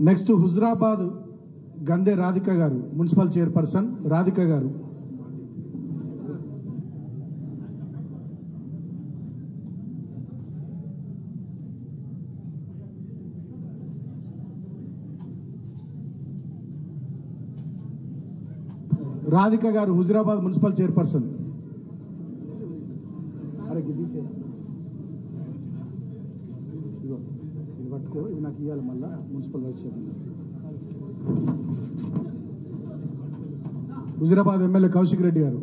Next Huzurabad గందే Radhika గారు, municipal chairperson Radhika గారు. రాధిక గారు హుజరాబాద్ మున్సిపల్ చైర్పర్సన్. అరే గిద్దీసే ఇగో ఇది పట్టుకో, ఇది నాకు ఇవ్వాలి మళ్ళా municipal vice chairman. Huzurabad MLA Kaushik Reddy గారు.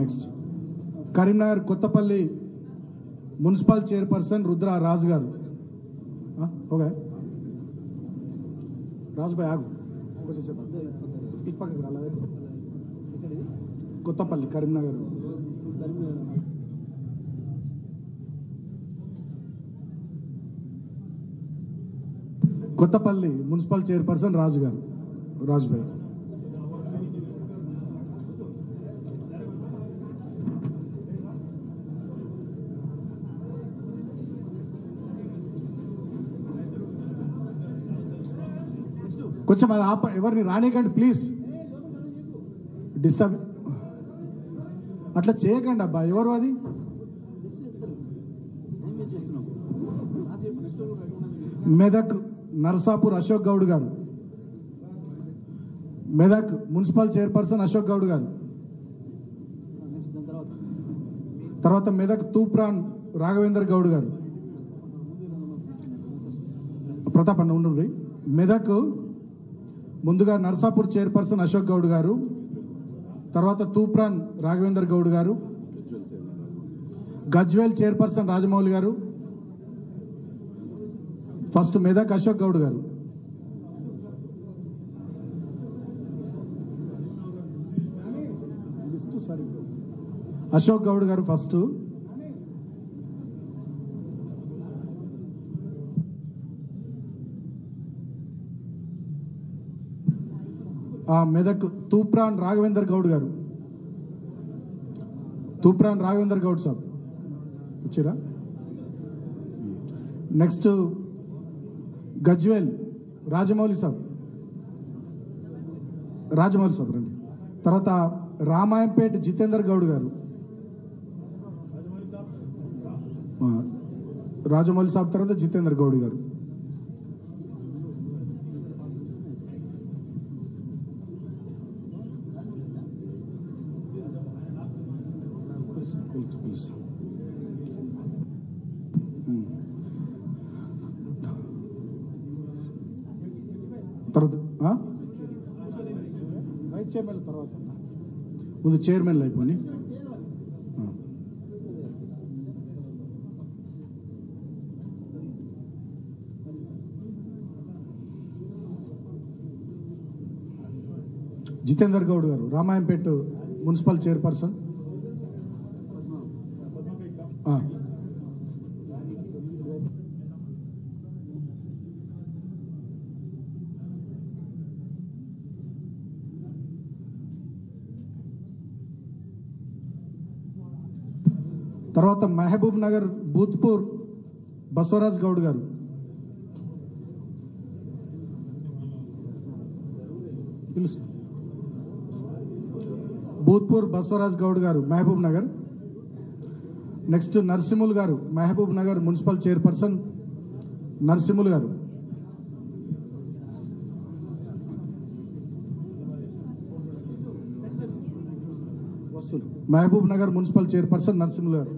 Next Karimnagar Kothapalli municipal chairperson Rudra Raju గారు. ఓకే రాజుభాయ్ ఆగు, ఇటు పక్కకు రాలేదు. కొత్తపల్లి కరీంనగర్. కొత్తపల్లి మున్సిపల్ చైర్పర్సన్ రాజు గారు, రాజుభాయ్. కొంచెం అది ఎవరిని రానికండి ప్లీజ్, డిస్టర్బ్ అట్లా చేయకండి అబ్బా. ఎవరు అది? మెదక్ నర్సాపూర్ అశోక్ గౌడ్ గారు. మెదక్ మున్సిపల్ చైర్పర్సన్ అశోక్ గౌడ్ గారు. తర్వాత మెదక్ తూప్రాన్ రాఘవేందర్ గౌడ్ గారు. ప్రతాప్ అన్న ఉండు. మెదక్ ముందుగా నర్సాపూర్ చైర్పర్సన్ అశోక్ గౌడ్ గారు, తర్వాత తూప్రాన్ రాఘవేందర్ గౌడ్ గారు, గజ్వేల్ చైర్పర్సన్ రాజమౌళి గారు, ఫస్ట్ మెదక్ అశోక్ గౌడ్ గారు. అశోక్ గౌడ్ గారు ఫస్ట్. మెదక్ తూప్రాన్ రాఘవేందర్ గౌడ్ గారు. తూప్రాన్ రాఘవేందర్ గౌడ్ సాబ్ వచ్చారా? నెక్స్ట్ గజ్వేల్ రాజమౌళి సాబ్. రాజమౌళి సాబ్ రండి. తర్వాత రామాయంపేట జితేందర్ గౌడ్ గారు. రాజమౌళి సాబ్ తర్వాత జితేందర్ గౌడ్ గారు. వైస్ చైర్మన్ తర్వాత ముందు చైర్మన్లు అయిపోయి. జితేందర్ గౌడ్ గారు రామాయంపేట మున్సిపల్ చైర్పర్సన్. తర్వాత మహబూబ్ నగర్ బూత్పూర్ బసవరాజ్ గౌడ్ గారు. తెలుసు బూత్పూర్ బసవరాజ్ గౌడ్ గారు మహబూబ్ నగర్. నెక్స్ట్ నర్సింహుల్ గారు మహబూబ్ నగర్ మున్సిపల్ చైర్పర్సన్ నర్సింహుల్ గారు. మహబూబ్ నగర్ మున్సిపల్ చైర్పర్సన్ నర్సింహుల్ గారు.